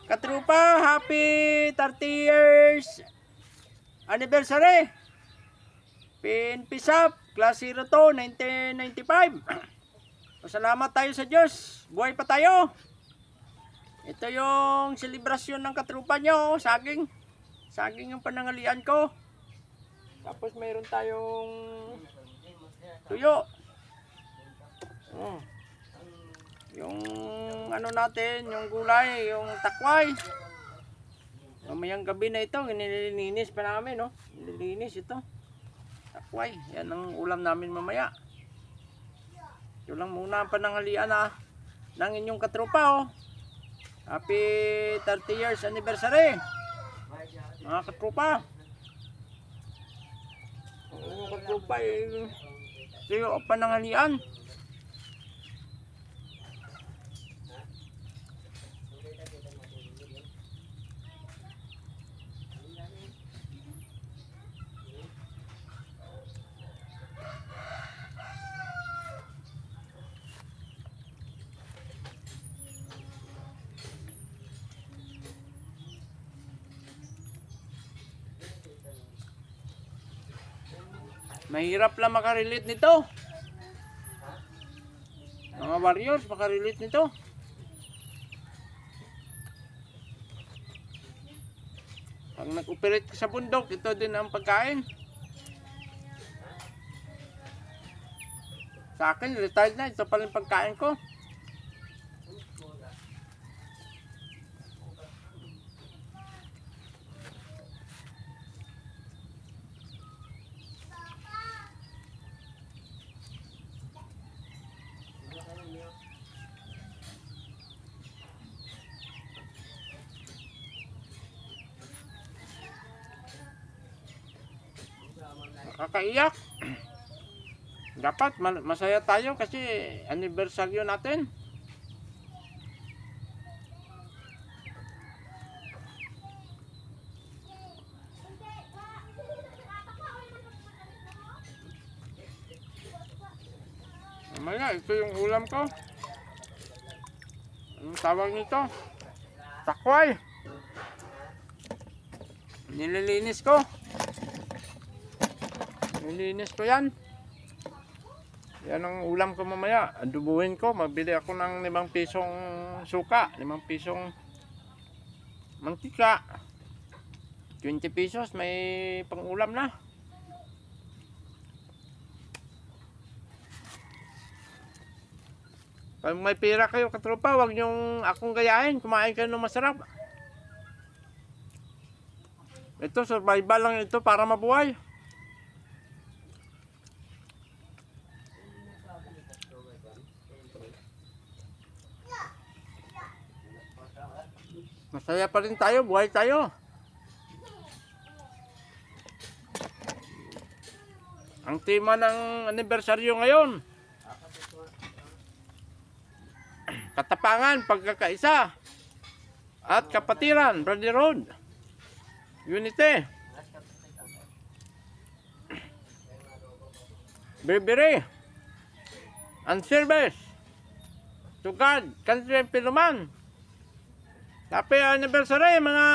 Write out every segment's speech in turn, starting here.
Katrupa, happy 30 years anniversary. PNP SAP, Class 02, 1995. Pasalamat tayo sa Diyos. Buhay pa tayo. Ito yung selebrasyon ng katrupa nyo. Saging. Saging yung panangalian ko. Tapos mayroon tayong tuyo. Yung ano natin, yung gulay, yung takway. Mamayang gabi na ito, nililinis pa namin, no? Nililinis ito. Takway, yan ang ulam namin mamaya. Ito lang muna ang panangalian ng inyong katrupa, oh. Happy 30 years anniversary, mga katrupa. Mga katrupa, ito yung panangalian. Mahirap lang makarelate nito. Mga warriors, makarelate nito. Pag nag-operate ka sa bundok, ito din ang pagkain. Sa akin, retired na. Ito pa rin pagkain ko. Nakakaiyak. Dapat masaya tayo kasi anniversary natin. Mamaya, ito yung ulam ko. Anong tawag nito? Takway. Nililinis ko. Nilinis ko yan. Yan ang ulam ko mamaya. Adubuhin ko. Magbili ako ng 5 pisong suka. 5 pisong mantika. 20 pesos. May pang-ulam na. Pag may pera kayo katropa, huwag nyong akong gayahin. Kumain kayo ng masarap. Ito, survival lang ito para mabuhay. Masaya pa rin tayo, buhay tayo. Ang tema ng anibersaryo ngayon, katapangan, pagkakaisa, at kapatiran, brotherhood, unity, bravery, and service to God, country, and Piluman. Happy anniversary mga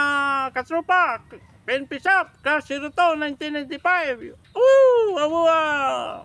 katrupa! PNP SAP, Class 02, 1995. Woo! Awa!